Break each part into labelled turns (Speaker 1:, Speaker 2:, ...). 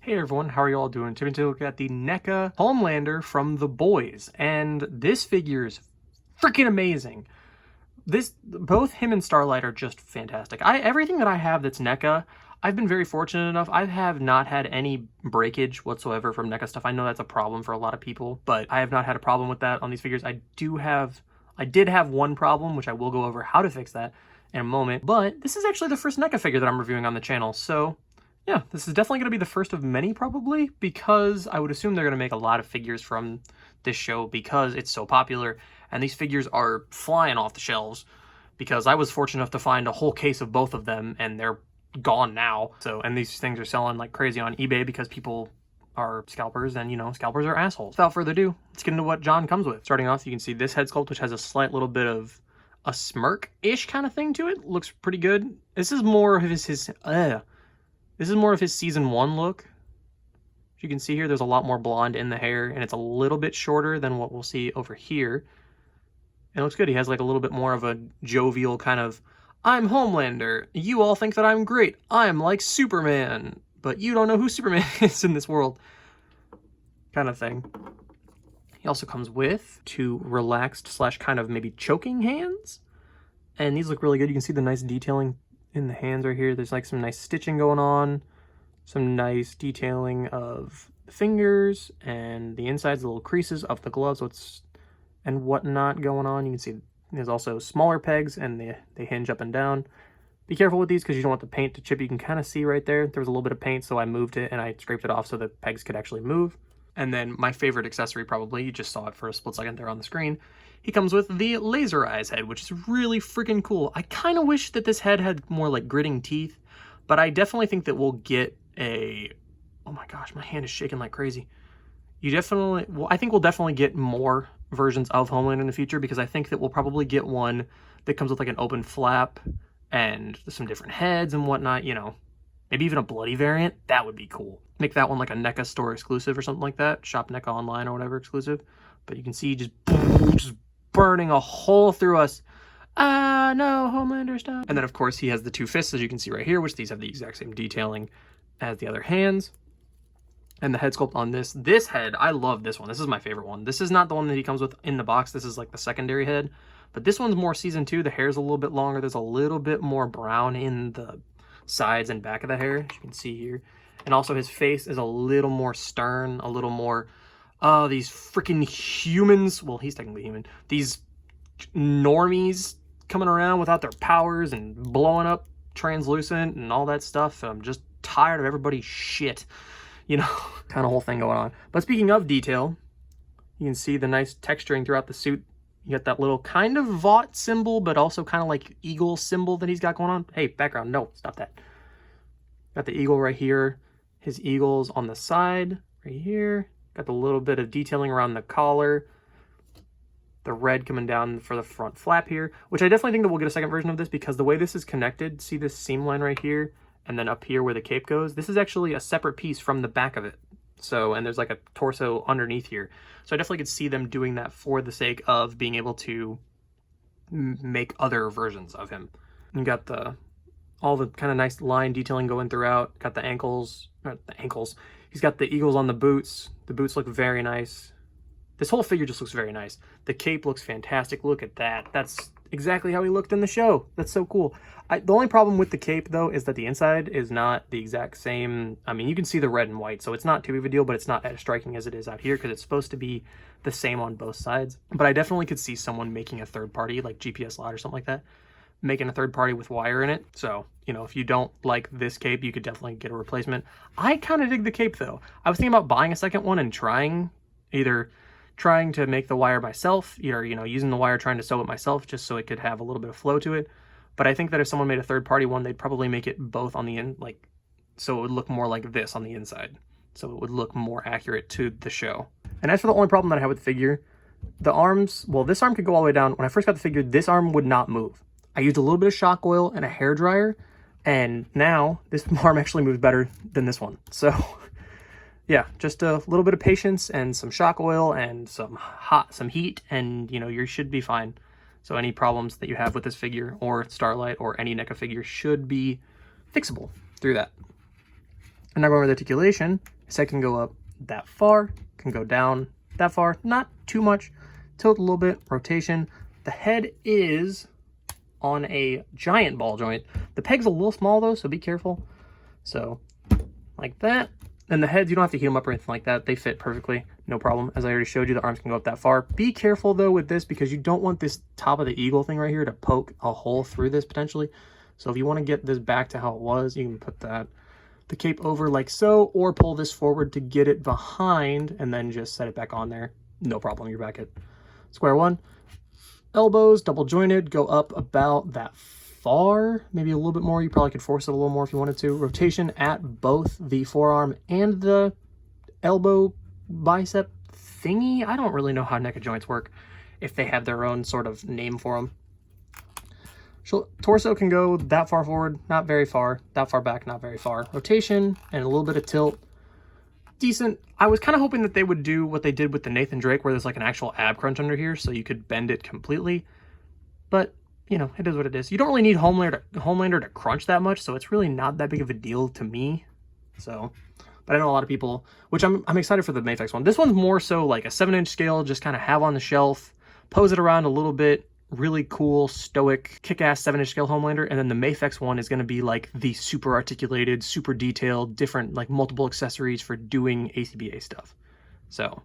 Speaker 1: Hey everyone, how are you all doing? Today we're going to look at the NECA Homelander from The Boys, and this figure is freaking amazing. Both him and Starlight are just fantastic. Everything that I have that's NECA, I've been very fortunate enough. I have not had any breakage whatsoever from NECA stuff. I know that's a problem for a lot of people, but I have not had a problem with that on these figures. I did have one problem, which I will go over how to fix that in a moment, but this is actually the first NECA figure that I'm reviewing on the channel, so yeah, this is definitely going to be the first of many, probably, because I would assume they're going to make a lot of figures from this show because it's so popular, and these figures are flying off the shelves, because I was fortunate enough to find a whole case of both of them, and they're gone now. So, and these things are selling like crazy on eBay because people are scalpers, and, you know, scalpers are assholes. Without further ado, let's get into what John comes with. Starting off, you can see this head sculpt, which has a slight little bit of a smirk-ish kind of thing to it. Looks pretty good. This is more of This is more of his season 1 look. As you can see here, there's a lot more blonde in the hair, and it's a little bit shorter than what we'll see over here. And it looks good. He has like a little bit more of a jovial kind of, I'm Homelander. You all think that I'm great. I'm like Superman. But you don't know who Superman is in this world. Kind of thing. He also comes with 2 relaxed / kind of maybe choking hands. And these look really good. You can see the nice detailing in the hands right here. There's like some nice stitching going on, some nice detailing of the fingers and the insides, the little creases of the gloves, and whatnot going on. You can see there's also smaller pegs, and they hinge up and down. Be careful with these because you don't want the paint to chip. You can kind of see right there, there was a little bit of paint, so I moved it and I scraped it off so the pegs could actually move. And then my favorite accessory, probably, you just saw it for a split second there on the screen, he comes with the laser eyes head, which is really freaking cool. I kind of wish that this head had more like gritting teeth, but I definitely think that we'll get a... Oh my gosh, my hand is shaking like crazy. I think we'll definitely get more versions of Homelander in the future, because I think that we'll probably get one that comes with like an open flap and some different heads and whatnot, you know. Maybe even a bloody variant. That would be cool. Make that one like a NECA store exclusive or something like that. Shop NECA online or whatever exclusive. But you can see just burning a hole through us. Ah, no, Homelander, stop. And then, of course, he has the 2 fists, as you can see right here, which these have the exact same detailing as the other hands. And the head sculpt on this head, I love this one. This is my favorite one. This is not the one that he comes with in the box. This is like the secondary head. But this one's more season 2. The hair's a little bit longer. There's a little bit more brown in the sides and back of the hair, as you can see here. And also his face is a little more stern, a little more, these freaking humans, well, he's technically human, these normies coming around without their powers and blowing up translucent and all that stuff. I'm just tired of everybody's shit, you know, kind of whole thing going on. But speaking of detail, you can see the nice texturing throughout the suit. You got that little kind of Vought symbol, but also kind of like eagle symbol that he's got going on. Hey, background, no, stop that. Got the eagle right here. His eagles on the side, right here. Got the little bit of detailing around the collar. The red coming down for the front flap here, which I definitely think that we'll get a second version of this, because the way this is connected, see this seam line right here, and then up here where the cape goes, this is actually a separate piece from the back of it. So, and there's like a torso underneath here. So I definitely could see them doing that for the sake of being able to make other versions of him. You got all the kind of nice line detailing going throughout. Got the ankles, not the ankles. He's got the eagles on the boots. The boots look very nice. This whole figure just looks very nice. The cape looks fantastic. Look at that. That's exactly how he looked in the show. That's so cool. The only problem with the cape, though, is that the inside is not the exact same. I mean, you can see the red and white, so it's not too big of a deal, but it's not as striking as it is out here, because it's supposed to be the same on both sides. But I definitely could see someone making a third party, like GPS Lot or something like that, making a third party with wire in it. So, you know, if you don't like this cape, you could definitely get a replacement. I kind of dig the cape, though. I was thinking about buying a second one and trying to make the wire myself, either, you know, using the wire, trying to sew it myself just so it could have a little bit of flow to it. But I think that if someone made a third-party one, they'd probably make it both on the end, like, so it would look more like this on the inside. So it would look more accurate to the show. And as for the only problem that I have with the figure, the arms, well, this arm could go all the way down. When I first got the figure, this arm would not move. I used a little bit of shock oil and a hairdryer, and now this arm actually moves better than this one. So yeah, just a little bit of patience and some shock oil and some heat, and, you know, you should be fine. So any problems that you have with this figure or Starlight or any NECA figure should be fixable through that. And now going over the articulation, His head can go up that far, can go down that far, not too much. Tilt a little bit, rotation. The head is on a giant ball joint. The peg's a little small though, so be careful. So like that. And the heads, you don't have to heat them up or anything like that. They fit perfectly, no problem. As I already showed you, the arms can go up that far. Be careful though with this because you don't want this top of the eagle thing right here to poke a hole through this potentially. So if you want to get this back to how it was, you can put the cape over like so, or pull this forward to get it behind and then just set it back on there. No problem, you're back at square one. Elbows, double jointed, go up about that far, maybe a little bit more. You probably could force it a little more if you wanted to. Rotation at both the forearm and the elbow bicep thingy. I don't really know how NECA joints work, if they have their own sort of name for them. Torso can go that far forward, not very far. That far back, not very far. Rotation and a little bit of tilt. Decent. I was kind of hoping that they would do what they did with the Nathan Drake, where there's like an actual ab crunch under here, so you could bend it completely. But, you know, it is what it is. You don't really need Homelander to crunch that much, so it's really not that big of a deal to me. So, but I know a lot of people, which I'm excited for the Mafex one. This one's more so like a 7-inch scale, just kind of have on the shelf, pose it around a little bit. Really cool, stoic, kick-ass 7-inch scale Homelander, and then the Mafex one is going to be like the super articulated, super detailed, different, like multiple accessories for doing ACBA stuff. So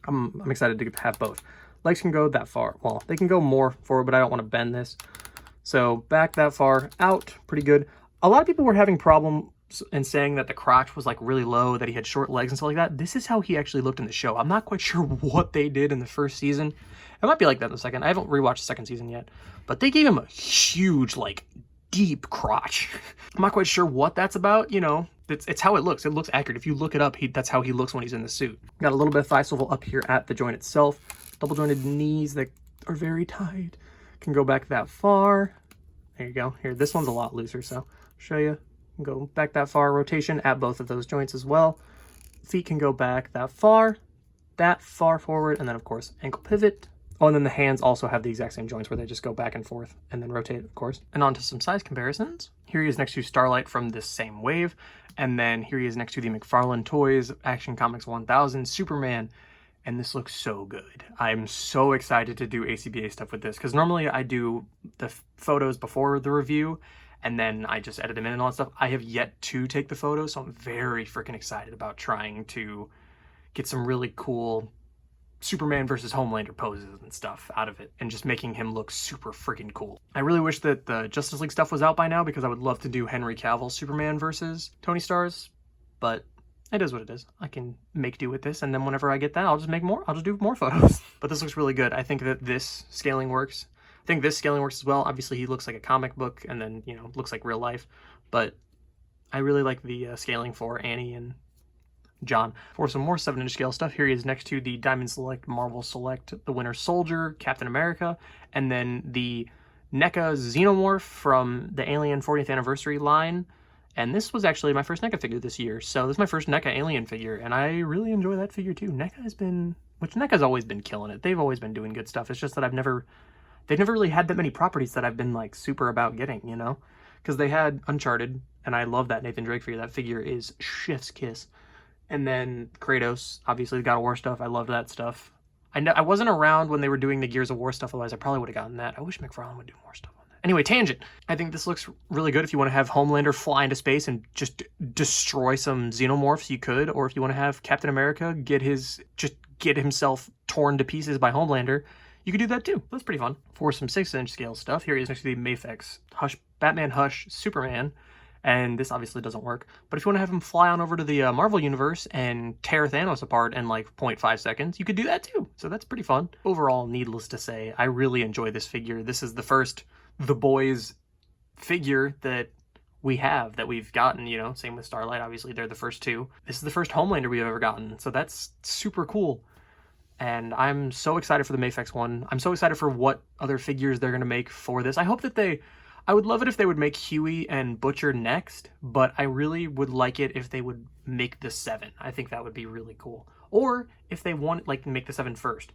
Speaker 1: I'm excited to have both. Legs can go that far. Well, they can go more forward, but I don't want to bend this. So back that far, out, pretty good. A lot of people were having problems and saying that the crotch was like really low, that he had short legs and stuff like that. This is how he actually looked in the show. I'm not quite sure what they did in the first season. It might be like that in the second. I haven't rewatched the second season yet, but they gave him a huge, like, deep crotch. I'm not quite sure what that's about. You know, it's how it looks. It looks accurate. If you look it up, that's how he looks when he's in the suit. Got a little bit of thigh swivel up here at the joint itself. Double jointed knees that are very tight. Can go back that far. There you go. Here, this one's a lot looser, so I'll show you. Go back that far. Rotation at both of those joints as well. Feet can go back that far forward, and then of course ankle pivot. Oh, and then the hands also have the exact same joints where they just go back and forth and then rotate, of course. And on to some size comparisons. Here he is next to Starlight from this same wave. And then here he is next to the McFarlane Toys Action Comics 1000 Superman. And this looks so good. I'm so excited to do ACBA stuff with this because normally I do the photos before the review and then I just edit them in and all that stuff. I have yet to take the photos, so I'm very freaking excited about trying to get some really cool Superman versus Homelander poses and stuff out of it and just making him look super freaking cool. I really wish that the Justice League stuff was out by now because I would love to do Henry Cavill Superman versus Tony Starr's, but it is what it is. I can make do with this, and then whenever I get that, I'll just make more. I'll just do more photos. But this looks really good. I think that this scaling works. I think this scaling works as well. Obviously, he looks like a comic book and then, you know, looks like real life, but I really like the scaling for Annie and John. For some more 7-inch scale stuff, here he is next to the Diamond Select, Marvel Select, the Winter Soldier, Captain America, and then the NECA Xenomorph from the Alien 40th Anniversary line. And this was actually my first NECA figure this year, so this is my first NECA Alien figure, and I really enjoy that figure too. NECA's always been killing it. They've always been doing good stuff. It's just that they've never really had that many properties that I've been like super about getting, you know? Because they had Uncharted, and I love that Nathan Drake figure. That figure is chef's kiss. And then Kratos, obviously the God of War stuff. I loved that stuff. I wasn't around when they were doing the Gears of War stuff, otherwise I probably would have gotten that. I wish McFarlane would do more stuff on that. Anyway, tangent. I think this looks really good. If you want to have Homelander fly into space and just destroy some xenomorphs, you could. Or if you want to have Captain America get himself torn to pieces by Homelander, you could do that too. That's pretty fun. For some 6-inch scale stuff, here he is next to the Mafex Batman Hush Superman. And this obviously doesn't work. But if you want to have him fly on over to the Marvel Universe and tear Thanos apart in like 0.5 seconds, you could do that too. So that's pretty fun. Overall, needless to say, I really enjoy this figure. This is the first The Boys figure that we've gotten, you know, same with Starlight. Obviously, they're the first two. This is the first Homelander we've ever gotten. So that's super cool. And I'm so excited for the Mafex one. I'm so excited for what other figures they're going to make for this. I would love it if they would make Huey and Butcher next, but I really would like it if they would make the 7. I think that would be really cool. Or if they want, like, make the 7 first.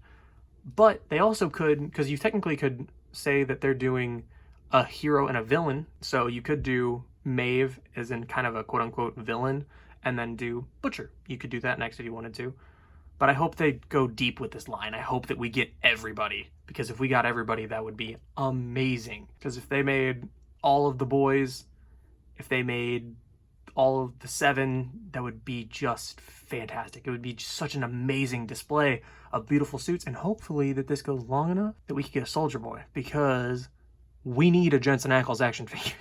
Speaker 1: But they also could, because you technically could say that they're doing a hero and a villain, so you could do Maeve as in kind of a quote-unquote villain, and then do Butcher. You could do that next if you wanted to. But I hope they go deep with this line. I hope that we get everybody, because if we got everybody, that would be amazing. Because if they made all of the boys, if they made all of the 7, that would be just fantastic. It would be such an amazing display of beautiful suits, and hopefully that this goes long enough that we could get a Soldier Boy, because we need a Jensen Ackles action figure.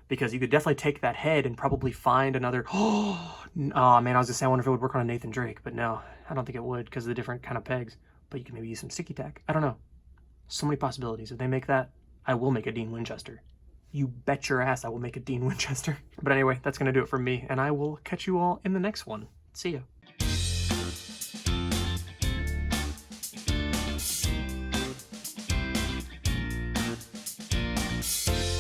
Speaker 1: Because you could definitely take that head and probably find another... Oh man, I was gonna say I wonder if it would work on a Nathan Drake, but no, I don't think it would because of the different kind of pegs. But you can maybe use some sticky tack. I don't know. So many possibilities. If they make that, I will make a Dean Winchester. You bet your ass I will make a Dean Winchester. But anyway, that's gonna do it for me, and I will catch you all in the next one. See ya.